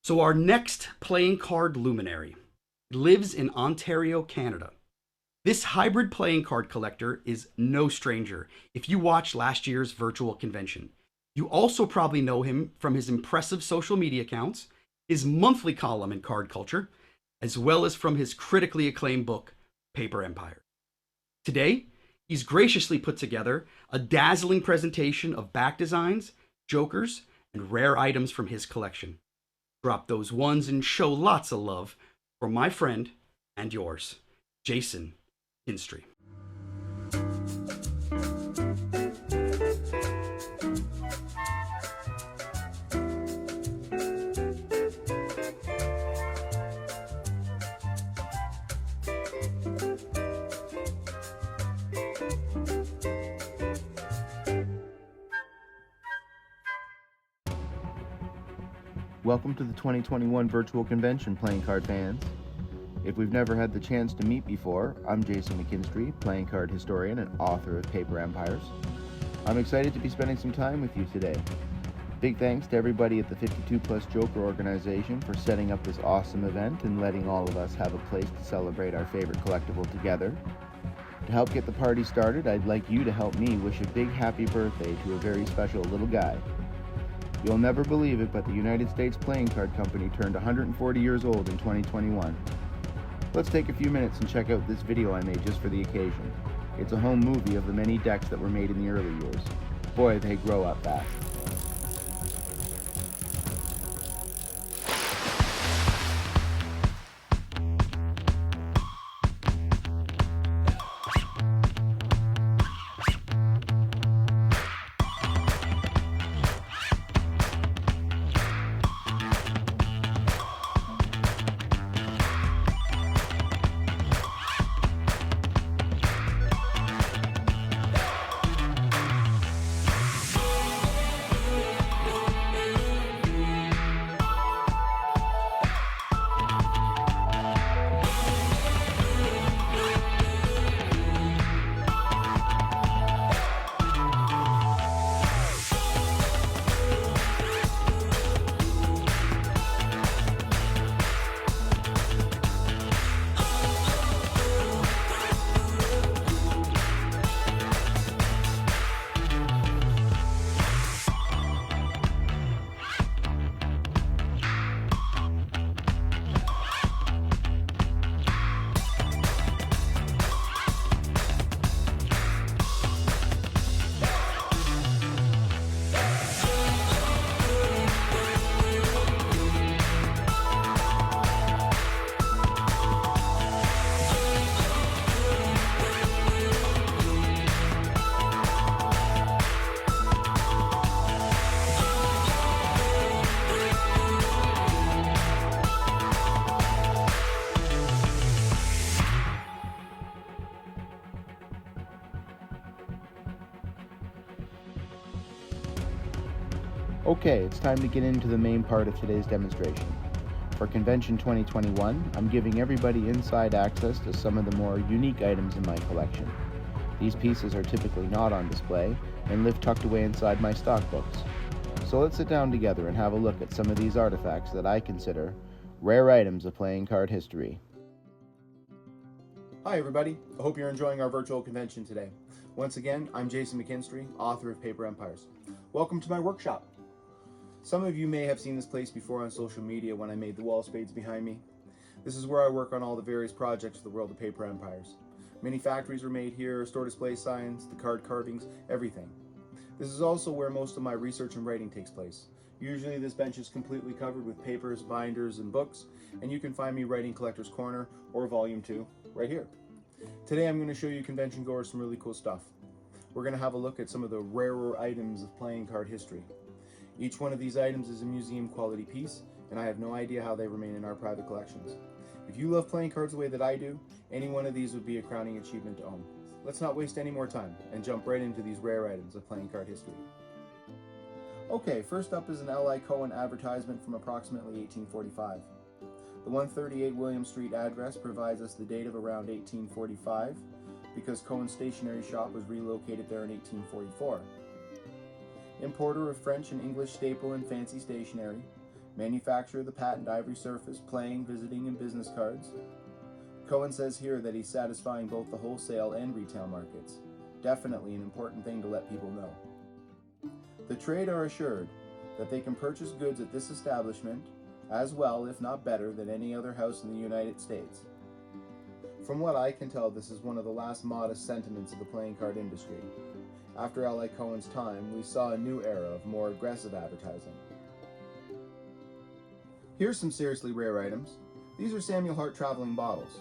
So our next playing card luminary lives in Ontario, Canada. This hybrid playing card collector is no stranger if you watched last year's virtual convention. You also probably know him from his impressive social media accounts, his monthly column in Card Culture, as well as from his critically acclaimed book, Paper Empire. Today, he's graciously put together a dazzling presentation of back designs, jokers, and rare items from his collection. Drop those ones and show lots of love for my friend and yours, Jason McKinstry. Welcome to the 2021 virtual convention, playing card fans. If we've never had the chance to meet before, I'm Jason McKinstry, playing card historian and author of Paper Empires. I'm excited to be spending some time with you today. Big thanks to everybody at the 52 Plus Joker organization for setting up this awesome event and letting all of us have a place to celebrate our favorite collectible together. To help get the party started, I'd like you to help me wish a big happy birthday to a very special little guy. You'll never believe it, but the United States Playing Card Company turned 140 years old in 2021. Let's take a few minutes and check out this video I made just for the occasion. It's a home movie of the many decks that were made in the early years. Boy, they grow up fast. Okay, it's time to get into the main part of today's demonstration. For Convention 2021, I'm giving everybody inside access to some of the more unique items in my collection. These pieces are typically not on display and live tucked away inside my stock books. So let's sit down together and have a look at some of these artifacts that I consider rare items of playing card history. Hi everybody, I hope you're enjoying our virtual convention today. Once again, I'm Jason McKinstry, author of Paper Empires. Welcome to my workshop. Some of you may have seen this place before on social media when I made the wall spades behind me. This is where I work on all the various projects of the world of Paper Empires. Many factories were made here, store display signs, the card carvings, everything. This is also where most of my research and writing takes place. Usually this bench is completely covered with papers, binders, and books, and you can find me writing Collector's Corner or Volume 2 right here. Today I'm going to show you convention goers some really cool stuff. We're going to have a look at some of the rarer items of playing card history. Each one of these items is a museum quality piece, and I have no idea how they remain in our private collections. If you love playing cards the way that I do, any one of these would be a crowning achievement to own. Let's not waste any more time and jump right into these rare items of playing card history. Okay, first up is an L.I. Cohen advertisement from approximately 1845. The 138 William Street address provides us the date of around 1845 because Cohen's stationery shop was relocated there in 1844. Importer of French and English staple and fancy stationery, Manufacturer of the patent ivory surface, playing, visiting, and business cards. Cohen says here that he's satisfying both the wholesale and retail markets. Definitely an important thing to let people know. The trade are assured that they can purchase goods at this establishment as well, if not better, than any other house in the United States. From what I can tell, this is one of the last modest sentiments of the playing card industry. After L.A. Cohen's time, we saw a new era of more aggressive advertising. Here's some seriously rare items. These are Samuel Hart traveling bottles.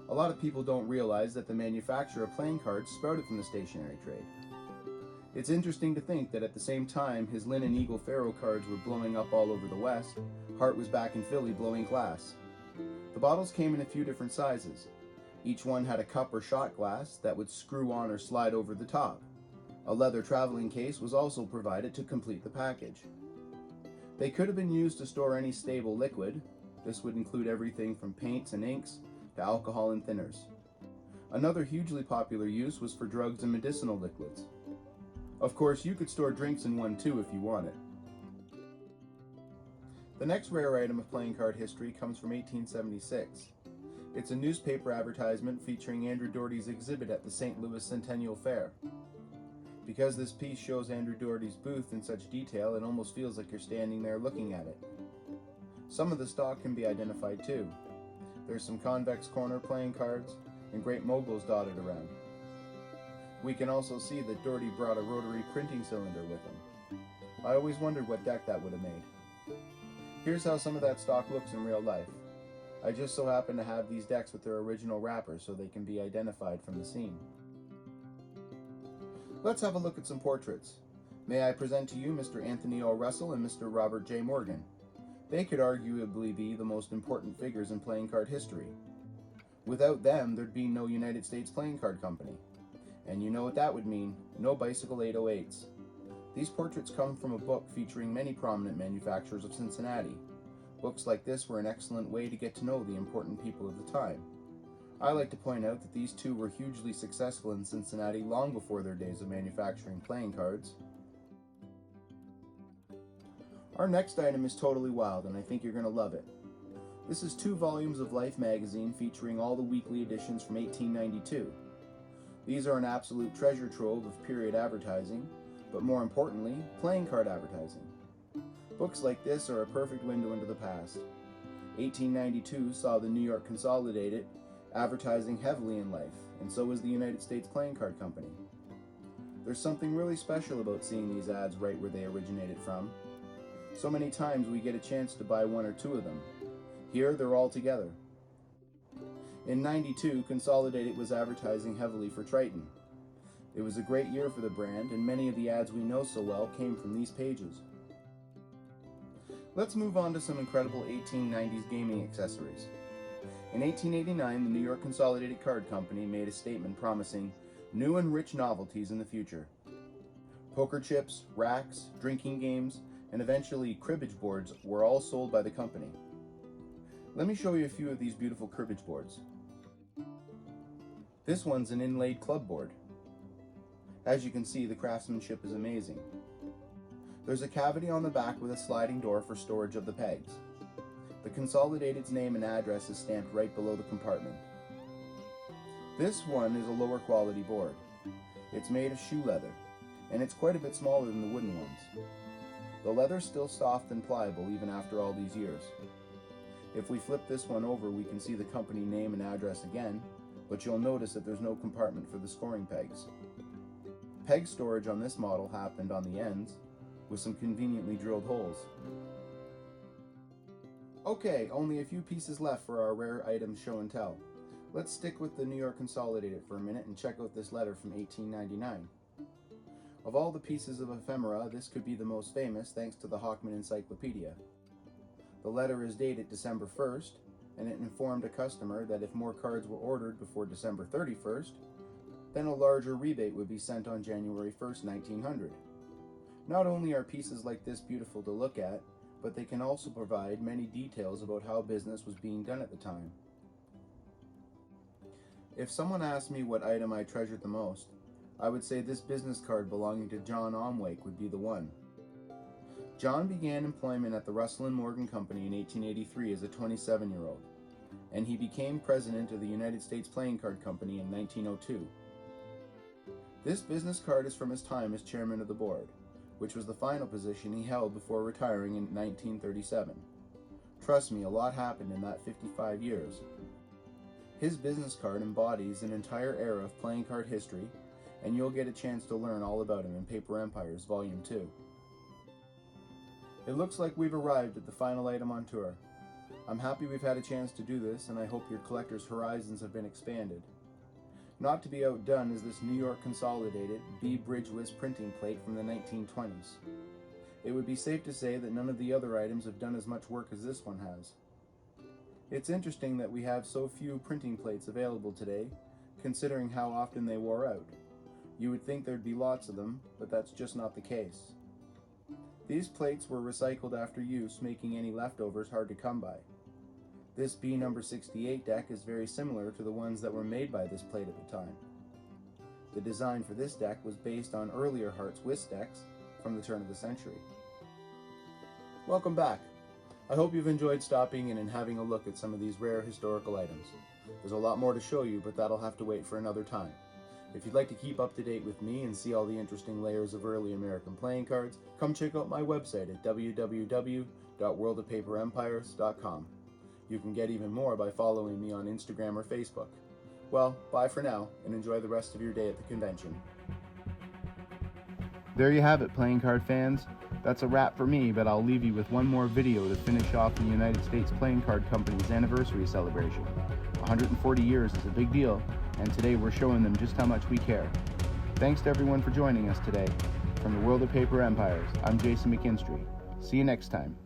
A lot of people don't realize that the manufacture of playing cards sprouted from the stationery trade. It's interesting to think that at the same time his Linen Eagle Pharaoh cards were blowing up all over the West, Hart was back in Philly blowing glass. The bottles came in a few different sizes. Each one had a cup or shot glass that would screw on or slide over the top. A leather traveling case was also provided to complete the package. They could have been used to store any stable liquid. This would include everything from paints and inks to alcohol and thinners. Another hugely popular use was for drugs and medicinal liquids. Of course, you could store drinks in one too if you wanted. The next rare item of playing card history comes from 1876. It's a newspaper advertisement featuring Andrew Doherty's exhibit at the St. Louis Centennial Fair. Because this piece shows Andrew Doherty's booth in such detail, it almost feels like you're standing there looking at it. Some of the stock can be identified too. There's some convex corner playing cards and great moguls dotted around. We can also see that Doherty brought a rotary printing cylinder with him. I always wondered what deck that would have made. Here's how some of that stock looks in real life. I just so happen to have these decks with their original wrappers so they can be identified from the scene. Let's have a look at some portraits. May I present to you Mr. Anthony O. Russell and Mr. Robert J. Morgan. They could arguably be the most important figures in playing card history. Without them, there'd be no United States Playing Card Company. And you know what that would mean, no bicycle 808s. These portraits come from a book featuring many prominent manufacturers of Cincinnati. Books like this were an excellent way to get to know the important people of the time. I like to point out that these two were hugely successful in Cincinnati long before their days of manufacturing playing cards. Our next item is totally wild, and I think you're going to love it. This is 2 volumes of Life magazine featuring all the weekly editions from 1892. These are an absolute treasure trove of period advertising, but more importantly, playing card advertising. Books like this are a perfect window into the past. 1892 saw the New York Consolidated advertising heavily in Life, and so was the United States Playing Card Company. There's something really special about seeing these ads right where they originated from. So many times we get a chance to buy 1 or 2 of them. Here, they're all together. In '92, Consolidated was advertising heavily for Triton. It was a great year for the brand, and many of the ads we know so well came from these pages. Let's move on to some incredible 1890s gaming accessories. In 1889, the New York Consolidated Card Company made a statement promising new and rich novelties in the future. Poker chips, racks, drinking games, and eventually cribbage boards were all sold by the company. Let me show you a few of these beautiful cribbage boards. This one's an inlaid club board. As you can see, the craftsmanship is amazing. There's a cavity on the back with a sliding door for storage of the pegs. The Consolidated's name and address is stamped right below the compartment. This one is a lower quality board. It's made of shoe leather, and it's quite a bit smaller than the wooden ones. The leather's still soft and pliable even after all these years. If we flip this one over, we can see the company name and address again, but you'll notice that there's no compartment for the scoring pegs. Peg storage on this model happened on the ends, with some conveniently drilled holes. Okay, only a few pieces left for our rare items show and tell. Let's stick with the New York Consolidated for a minute and check out this letter from 1899. Of all the pieces of ephemera, this could be the most famous thanks to the Hockman Encyclopedia. The letter is dated December 1st, and it informed a customer that if more cards were ordered before December 31st, then a larger rebate would be sent on January 1st, 1900. Not only are pieces like this beautiful to look at, but they can also provide many details about how business was being done at the time. If someone asked me what item I treasured the most, I would say this business card belonging to John Omwake would be the one. John began employment at the Russell and Morgan Company in 1883 as a 27-year-old, and he became president of the United States Playing Card Company in 1902. This business card is from his time as chairman of the board, which was the final position he held before retiring in 1937. Trust me, a lot happened in that 55 years. His business card embodies an entire era of playing card history, and you'll get a chance to learn all about him in Paper Empires Volume 2. It looks like we've arrived at the final item on tour. I'm happy we've had a chance to do this, and I hope your collector's horizons have been expanded. Not to be outdone is this New York Consolidated B. Bridgewis printing plate from the 1920s. It would be safe to say that none of the other items have done as much work as this one has. It's interesting that we have so few printing plates available today, considering how often they wore out. You would think there'd be lots of them, but that's just not the case. These plates were recycled after use, making any leftovers hard to come by. This B number 68 deck is very similar to the ones that were made by this plate at the time. The design for this deck was based on earlier Hearts whist decks from the turn of the century. Welcome back. I hope you've enjoyed stopping in and having a look at some of these rare historical items. There's a lot more to show you, but that'll have to wait for another time. If you'd like to keep up to date with me and see all the interesting layers of early American playing cards, come check out my website at www.worldofpaperempires.com. You can get even more by following me on Instagram or Facebook. Well, bye for now, and enjoy the rest of your day at the convention. There you have it, playing card fans. That's a wrap for me, but I'll leave you with one more video to finish off the United States Playing Card Company's anniversary celebration. 140 years is a big deal, and today we're showing them just how much we care. Thanks to everyone for joining us today. From the World of Paper Empires, I'm Jason McKinstry. See you next time.